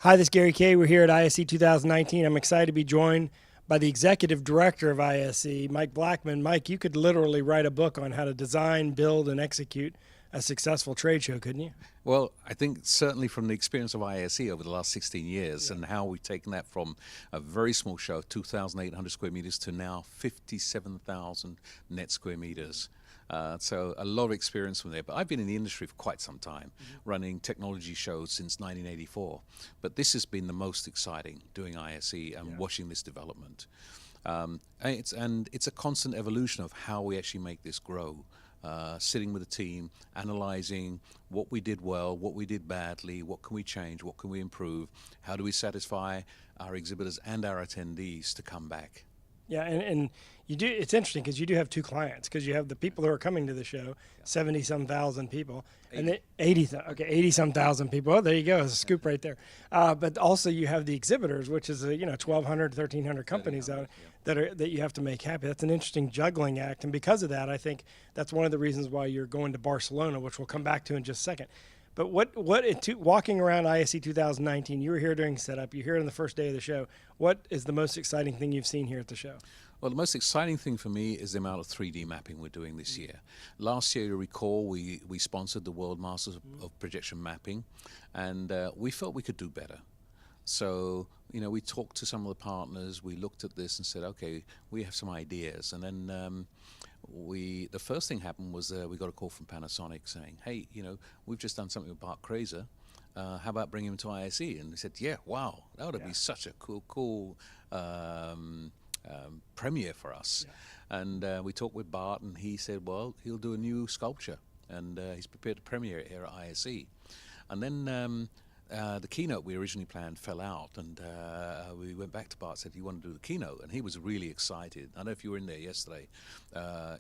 Hi, this is Gary Kayye. We're here at ISE 2019. I'm excited to be joined by the executive director of ISE, Mike Blackman. Mike, you could literally write a book on how to design, build, and execute a successful trade show, couldn't you? Well, I think certainly from the experience of ISE over the last 16 years Yeah. and how we've taken that from a very small show of 2,800 square meters to now 57,000 net square meters. So a lot of experience from there. But I've been in the industry for quite some time, running technology shows since 1984. But this has been the most exciting, doing ISE and watching this development. And it's a constant evolution of how we actually make this grow. Sitting with the team, analyzing what we did well, what we did badly, what can we change, what can we improve, how do we satisfy our exhibitors and our attendees to come back. Yeah, and you do. It's interesting because you do have two clients, because you have the people who are coming to the show, 70-some thousand people, and then 80-some thousand people. Oh, there you go, there's a scoop right there. But also you have the exhibitors, which is 1,200, 1,300 companies out that you have to make happy. That's an interesting juggling act, and because of that, I think that's one of the reasons why you're going to Barcelona, which we'll come back to in just a second. But walking around ISE 2019, you were here during setup, you're here on the first day of the show. What is the most exciting thing you've seen here at the show? Well, the most exciting thing for me is the amount of 3D mapping we're doing this year. Last year, you recall, we sponsored the World Masters of Projection Mapping, and we felt we could do better. So, we talked to some of the partners, we looked at this and said, okay, we have some ideas. And then the first thing happened was we got a call from Panasonic saying, hey, we've just done something with Bart Krazer. How about bringing him to ISE? And we said, yeah, wow, that would be such a cool premiere for us. Yeah. And we talked with Bart, and he said, well, he'll do a new sculpture, and he's prepared to premiere it here at ISE. And then the keynote we originally planned fell out, and we went back to Bart and said, you want to do the keynote? And he was really excited. I don't know if you were in there yesterday.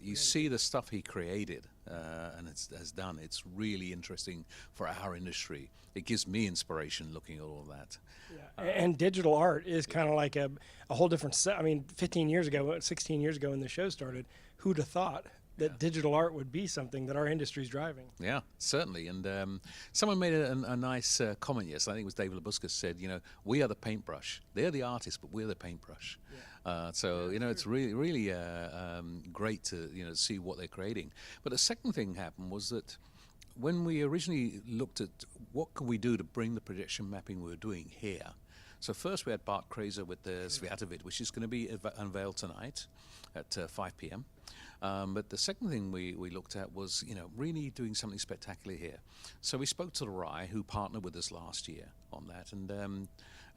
You see the stuff he created and has done. It's really interesting for our industry. It gives me inspiration looking at all of that. Yeah. And digital art is kind of like a whole different set. I mean, 15 years ago, 16 years ago when the show started, who'd have thought that digital art would be something that our industry is driving? Yeah, certainly. And someone made a nice comment yesterday. I think it was David Labuscas said, we are the paintbrush. They're the artists, but we're the paintbrush. Yeah. It's really great to see what they're creating. But the second thing happened was that when we originally looked at what can we do to bring the projection mapping we were doing here. So first we had Bart Krazer with the Sviatovid, which is going to be unveiled tonight at 5 p.m. But the second thing we looked at was, really doing something spectacular here. So we spoke to the RAI, who partnered with us last year on that,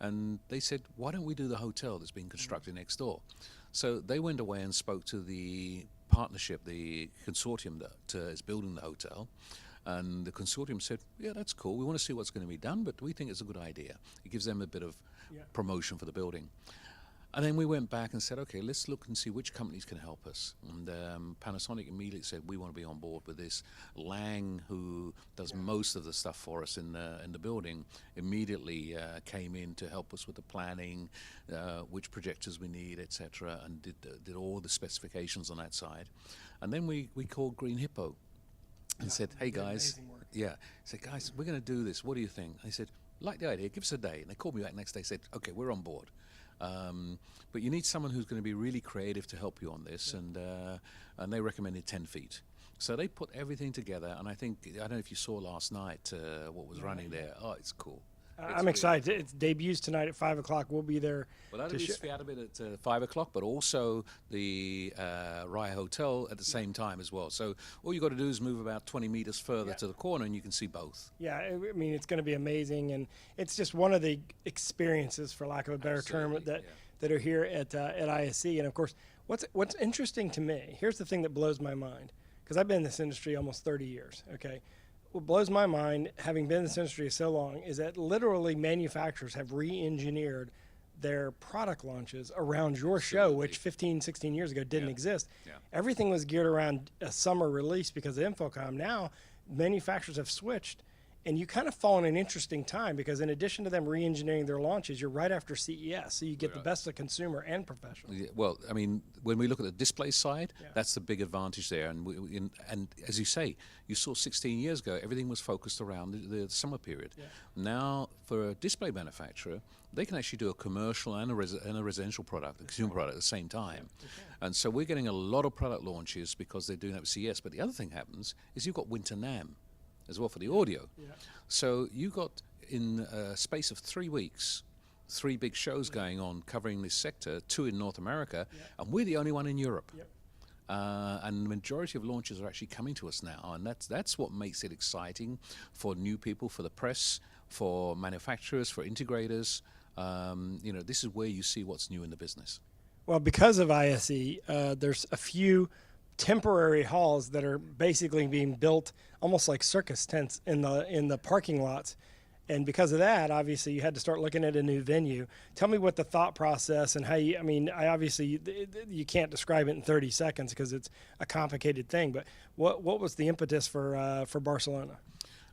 and they said, why don't we do the hotel that's being constructed next door? So they went away and spoke to the partnership, the consortium that is building the hotel. And the consortium said, yeah, that's cool. We want to see what's going to be done, but we think it's a good idea. It gives them a bit of promotion for the building. And then we went back and said, okay, let's look and see which companies can help us. And Panasonic immediately said, we want to be on board with this. Lang, who does most of the stuff for us in the building, immediately came in to help us with the planning, which projectors we need, etc., and did all the specifications on that side. And then we called Green Hippo and said, hey guys, said, guys, we're going to do this. What do you think? And they said, like the idea, give us a day. And they called me back next day and said, okay, we're on board. But you need someone who's going to be really creative to help you on this, and they recommended 10 feet. So they put everything together, and I don't know if you saw last night what was running there. Oh, it's cool. I'm excited. It debuts tonight at 5 o'clock. We'll be there. Well, that'll be Sviatovid at 5 o'clock, but also the RAI Hotel at the same time as well. So all you got to do is move about 20 meters further to the corner, and you can see both. Yeah, I mean, it's going to be amazing, and it's just one of the experiences, for lack of a better term, that are here at ISE. And of course, what's interesting to me, here's the thing that blows my mind, because I've been in this industry almost 30 years, okay? What blows my mind, having been in this industry so long, is that literally manufacturers have re-engineered their product launches around your show, which 15, 16 years ago didn't exist. Yeah. Everything was geared around a summer release because of Infocom. Now, manufacturers have switched, And you kind of fall in an interesting time because in addition to them re-engineering their launches, you're right after CES, so you get the best of consumer and professional. Yeah, well, I mean, when we look at the display side, that's the big advantage there. And as you say, you saw 16 years ago, everything was focused around the summer period. Yeah. Now, for a display manufacturer, they can actually do a commercial and a residential product, a consumer product at the same time. And so we're getting a lot of product launches because they're doing that with CES. But the other thing happens is you've got Winter NAMM as well for the audio. Yeah. So you got, in a space of 3 weeks, 3 big shows going on covering this sector, 2 in North America, and we're the only one in Europe. Yep. And the majority of launches are actually coming to us now, and that's what makes it exciting for new people, for the press, for manufacturers, for integrators. This is where you see what's new in the business. Well, because of ISE, there's a few temporary halls that are basically being built almost like circus tents in the parking lots. And because of that, obviously, you had to start looking at a new venue. Tell me what the thought process and how you, I mean, you can't describe it in 30 seconds because it's a complicated thing, but what was the impetus for Barcelona?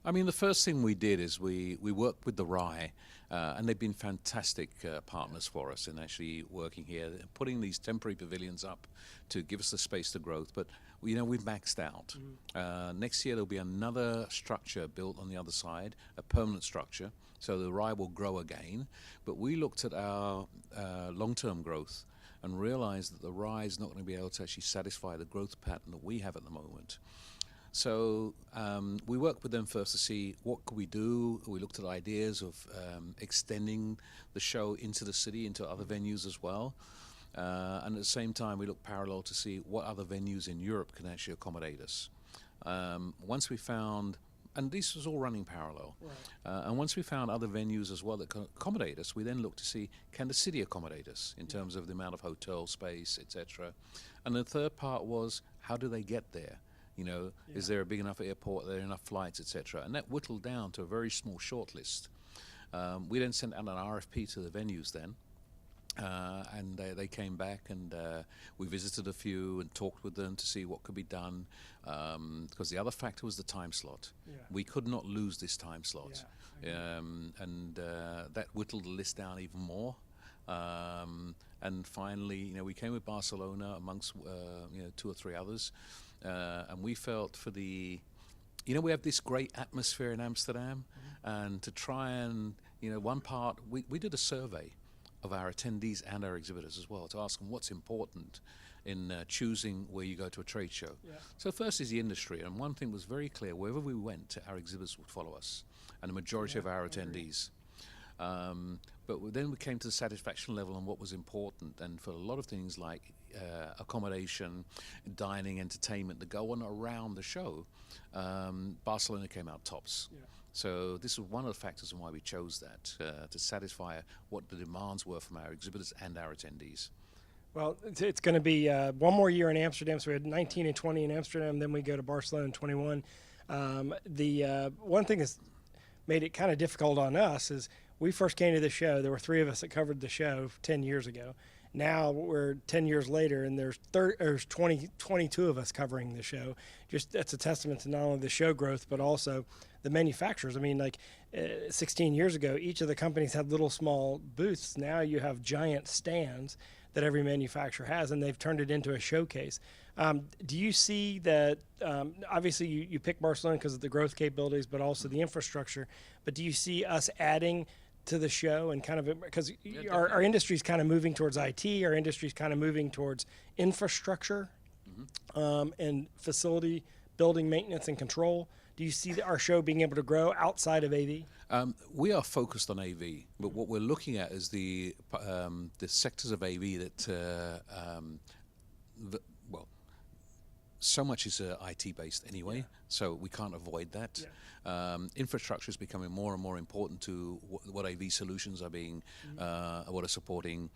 I mean, the first thing we did is we worked with the RAI, and they've been fantastic partners for us in actually working here, putting these temporary pavilions up to give us the space to growth. But, we've maxed out. Next year, there'll be another structure built on the other side, a permanent structure, so the RAI will grow again. But we looked at our long-term growth and realized that the RAI is not going to be able to actually satisfy the growth pattern that we have at the moment. So we worked with them first to see what could we do. We looked at ideas of extending the show into the city, into other venues as well. And at the same time, we looked parallel to see what other venues in Europe can actually accommodate us. Once we found, and this was all running parallel, and once we found other venues as well that can accommodate us, we then looked to see, can the city accommodate us in terms of the amount of hotel space, etc. And the third part was, how do they get there? Is there a big enough airport, are there enough flights, etc.? And that whittled down to a very small shortlist. We then sent out an RFP to the venues then, and they came back, and we visited a few and talked with them to see what could be done, because the other factor was the time slot. We could not lose this time slot. And that whittled the list down even more. And finally, we came with Barcelona amongst 2 or 3 others. And we felt for we have this great atmosphere in Amsterdam, and to try and, one part, we did a survey of our attendees and our exhibitors as well to ask them what's important in choosing where you go to a trade show. So first is the industry, and one thing was very clear: wherever we went, our exhibitors would follow us, and the majority of our attendees. But then we came to the satisfaction level on what was important, and for a lot of things like accommodation, dining, entertainment that go on around the show, Barcelona came out tops. So this was one of the factors in why we chose that, to satisfy what the demands were from our exhibitors and our attendees. Well, it's going to be one more year in Amsterdam. So we had 19 and 20 in Amsterdam, then we go to Barcelona in 21. The one thing that's made it kind of difficult on us is we first came to the show. There were 3 of us that covered the show 10 years ago. Now we're 10 years later, and there's 22 of us covering the show. Just that's a testament to not only the show growth, but also the manufacturers. I mean, 16 years ago, each of the companies had little small booths. Now you have giant stands that every manufacturer has, and they've turned it into a showcase. Do you see that, obviously you pick Barcelona because of the growth capabilities, but also the infrastructure, but do you see us adding to the show and kind of, because our industry's kind of moving towards IT, our industry's kind of moving towards infrastructure and facility building maintenance and control. Do you see our show being able to grow outside of AV? We are focused on AV, but what we're looking at is the sectors of AV that, so much is IT based anyway, so we can't avoid that. Infrastructure is becoming more and more important to what AV solutions are being, what are supporting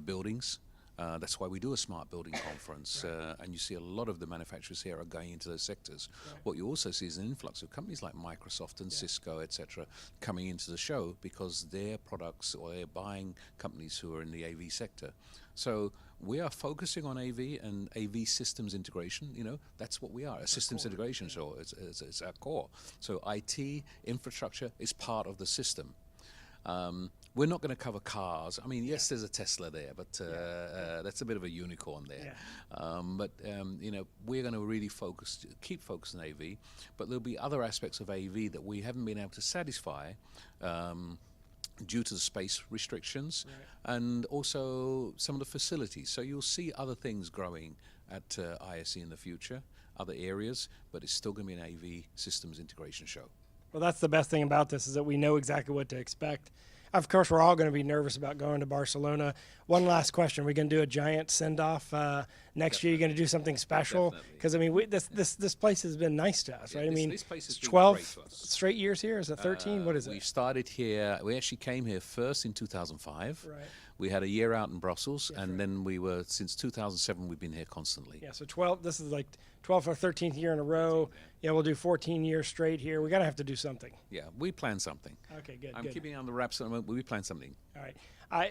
buildings. That's why we do a smart building conference, and you see a lot of the manufacturers here are going into those sectors. What you also see is an influx of companies like Microsoft and Cisco, etc., coming into the show because their products, or they're buying companies who are in the AV sector. So we are focusing on AV and AV systems integration. You know, that's what we are, a systems integration show. It's our core. So IT, infrastructure is part of the system. We're not going to cover cars. I mean, yes, there's a Tesla there, but that's a bit of a unicorn there. You know, we're going to really keep focused on AV, but there'll be other aspects of AV that we haven't been able to satisfy due to the space restrictions and also some of the facilities. So you'll see other things growing at ISE in the future, other areas, but it's still going to be an AV systems integration show. Well, that's the best thing about this, is that we know exactly what to expect. Of course, we're all going to be nervous about going to Barcelona. One last question: are we going to do a giant send-off next year? You're going to do something special? Because I mean, this place has been nice to us, right? I mean, this place has been 12 great to us. straight years here. Is it 13? What is We it? started here. We actually came here first in 2005. Right. We had a year out in Brussels, and then since 2007, we've been here constantly. Yeah. So 12. This is like 12th or 13th year in a row. Yeah, we'll do 14 years straight here. We're gonna have to do something. Yeah, we plan something. Okay, good. I'm good. keeping it on the wraps at the moment, but we plan something. All right.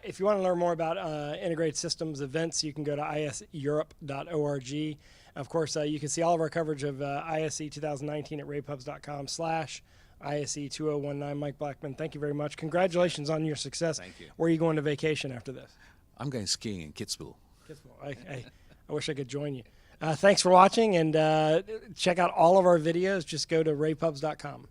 If you want to learn more about integrated systems events, you can go to iseurope.org. Of course, you can see all of our coverage of ISE 2019 at ravepubs.com/ISE 2019. Mike Blackman, thank you very much. Congratulations on your success. Thank you. Where are you going to vacation after this? I'm going skiing in Kitzbühel. I wish I could join you. Thanks for watching, and check out all of our videos. Just go to ravepubs.com.